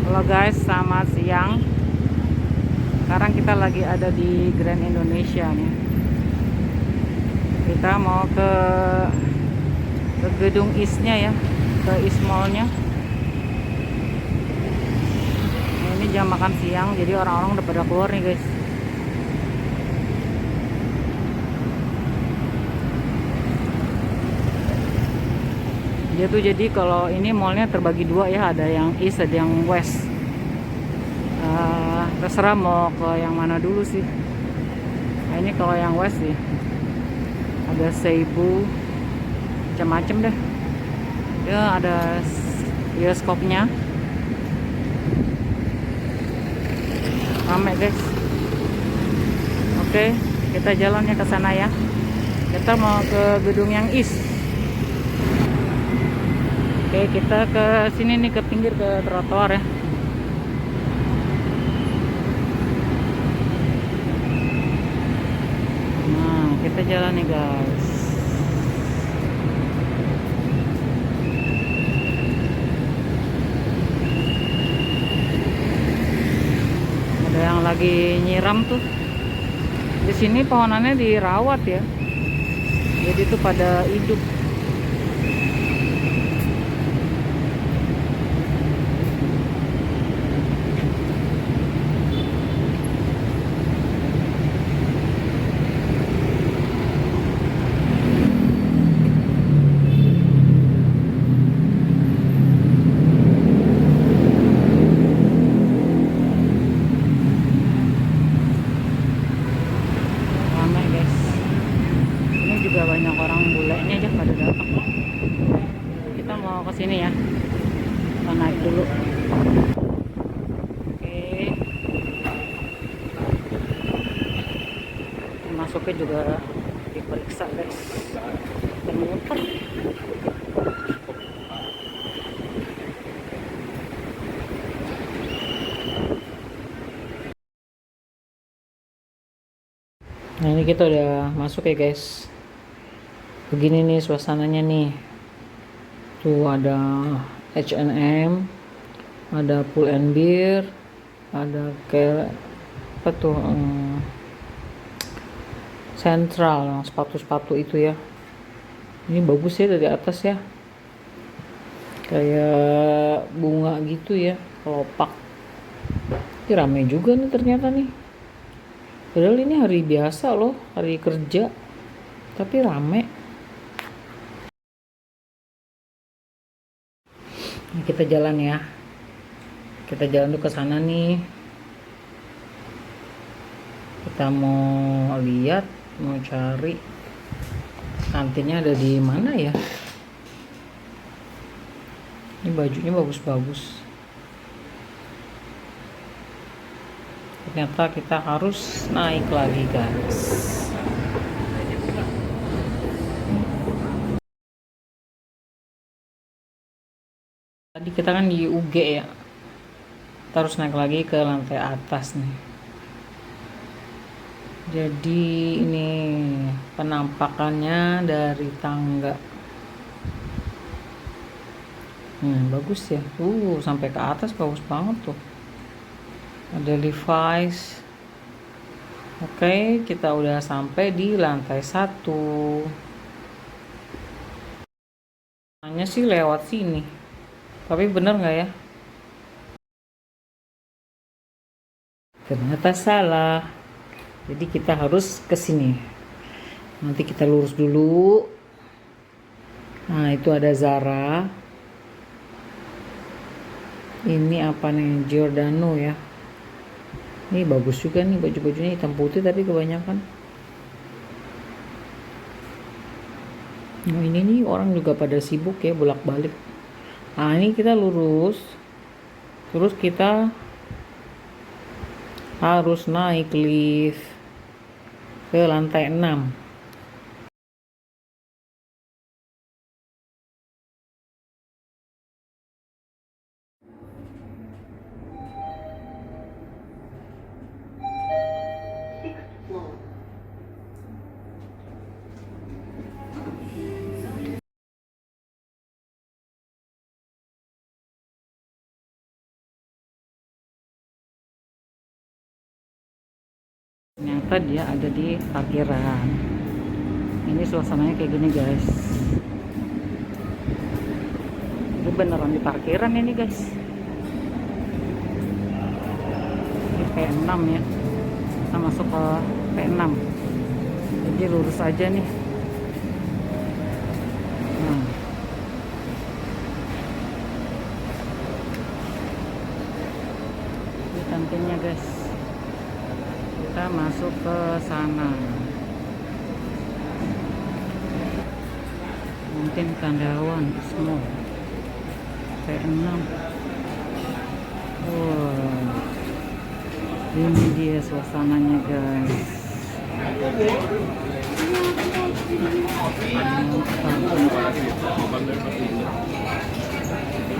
Halo guys, selamat siang. Sekarang kita lagi ada di Grand Indonesia nih. Kita mau ke gedung IS-nya ya, ke IS Mall-nya. Nah, ini jam makan siang, jadi orang-orang udah pada keluar nih guys. Dia tuh jadi kalau ini mallnya terbagi dua ya, ada yang East, ada yang West. Terserah mau ke yang mana dulu sih. Nah, ini kalau yang West sih, ada Seibu, macam-macam deh. Ya ada bioskopnya, rame guys. Oke, kita jalannya ke sana ya. Kita mau ke gedung yang East. Oke, kita ke sini nih, ke pinggir, ke trotoar ya. Nah, kita jalan nih guys. Ada yang lagi nyiram tuh. Di sini pohonannya dirawat ya. Jadi tuh pada hidup. Ramai guys. Ini juga banyak orang bulenya aja pada datang. Kita mau ke sini ya. Kita naik dulu. Oke. Masuknya juga diperiksa guys. Dan muter. Nah, ini kita udah masuk ya guys. Begini nih suasananya nih. Tuh ada H&M, ada Pull and Bear, ada kayak apa tuh, Central, yang sepatu-sepatu itu ya. Ini bagus ya dari atas ya, kayak bunga gitu ya, kelopak. Ini ramai juga nih ternyata nih. Padahal ini hari biasa loh, hari kerja, tapi rame. Nah, kita jalan ya. Kita jalan dulu ke sana nih. Kita mau lihat, mau cari kantinnya ada di mana ya. Ini bajunya bagus-bagus. Ternyata kita harus naik lagi guys. Tadi kita kan di UG ya, kita harus naik lagi ke lantai atas nih. Jadi ini penampakannya dari tangga. Bagus ya, sampai ke atas bagus banget tuh. Ada Levi's. Oke, kita udah sampai di lantai 1. Hanya sih lewat sini, tapi bener nggak ya? Ternyata salah. Jadi kita harus ke sini. Nanti kita lurus dulu. Nah, itu ada Zara. Ini apa nih? Giordano ya. Ini bagus juga nih, baju-bajunya hitam putih tapi kebanyakan. Nah, ini nih orang juga pada sibuk ya, bolak-balik. Nah, ini kita lurus. Terus kita harus naik lift ke lantai 6. Ternyata dia ada di parkiran. Ini suasananya kayak gini guys. Ini beneran di parkiran ini guys. Ini P6 ya. Kita masuk ke P6. Jadi lurus aja nih. Nah. Ini kantinnya guys. Kita masuk ke sana. Mungkin Kandawan semua. P6. Wow. Ini dia suasananya guys.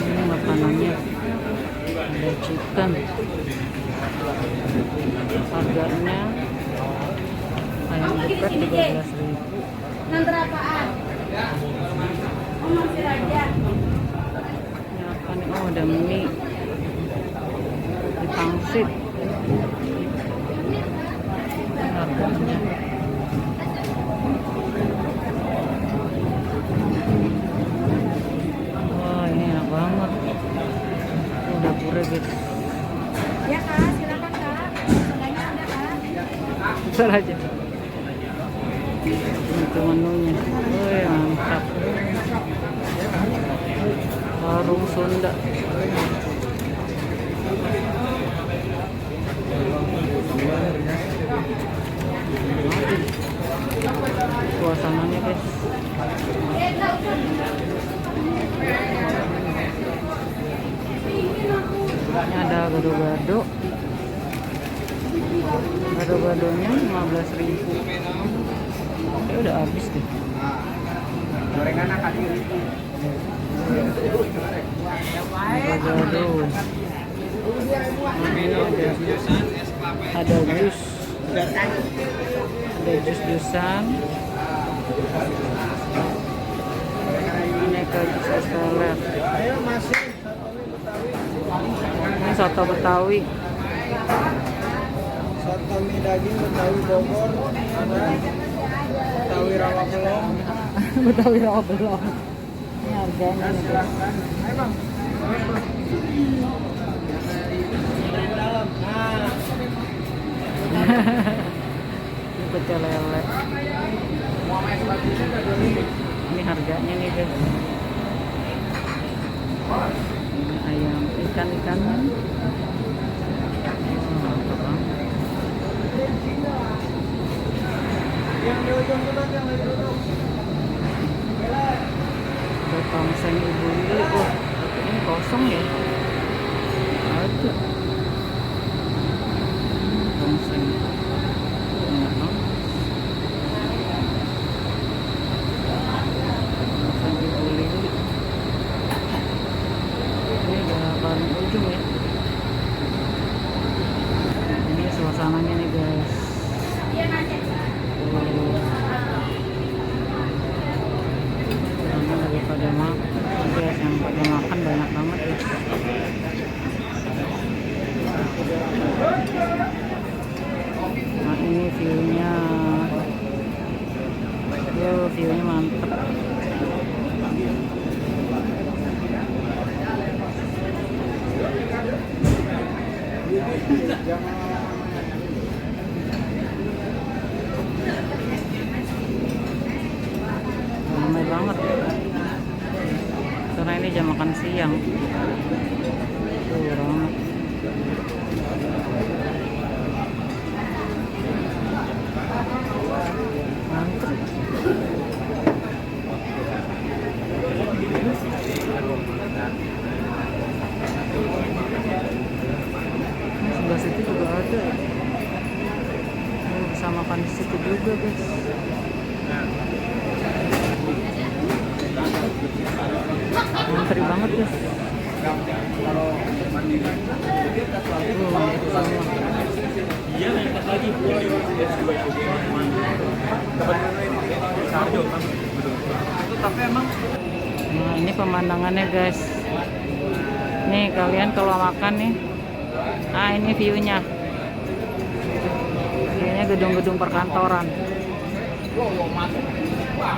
Ini makanannya ada chicken. Harganya ayam geprek 13.000. Nanti apaan? Oh, masih aja. Ini apa nih? Oh, ada mie di pangsit. Ini harganya. Wah, ini enak banget. Ini dapurnya guys. Ya kak, silakan kak. Semuanya ada kak. Besar aja. Itu menunya. Wih, mantap. Warung Sunda. Suasananya guys. Ini ada gado-gado. Gado-gadonya 15.000. Ya udah habis deh. Gorengan akan diri. Gado-gado. Ini ada jus. Ada jus-jusan. Ini ke jus es teler. Ini soto Betawi. Soto mie daging Betawi Bogor, ada Betawi rawa belong. Betawi rawa belong. Ini harganya nih guys. Ayo bang. Ini pecel lele. Ini harganya nih guys. Ini ayam ikan-ikanan. Oh, mantap banget. Yang di ujung tuh yang di ujung. Ada tongseng Ibu Lili. Oh, tapi ini kosong ya. Ada tongseng. Enak banget. Tongseng Ibu Lili. Ini udah paling ujung ya. Ini suasananya nih guys. Orang lagi pada makan guys, yang pada makan banyak banget ya. Nah ini viewnya, viewnya mantep. Ramai banget karena ini jam makan siang. Tuh ramai. Mantap. Ini sebelah situ juga ada. Ini bisa makan di situ juga guys. Ngantri banget guys. Iya, yang lagi tapi emang. Nah ini pemandangannya guys. Nih kalian kalau makan nih. Ah ini viewnya. Viewnya gedung-gedung perkantoran. Masuk. Wah,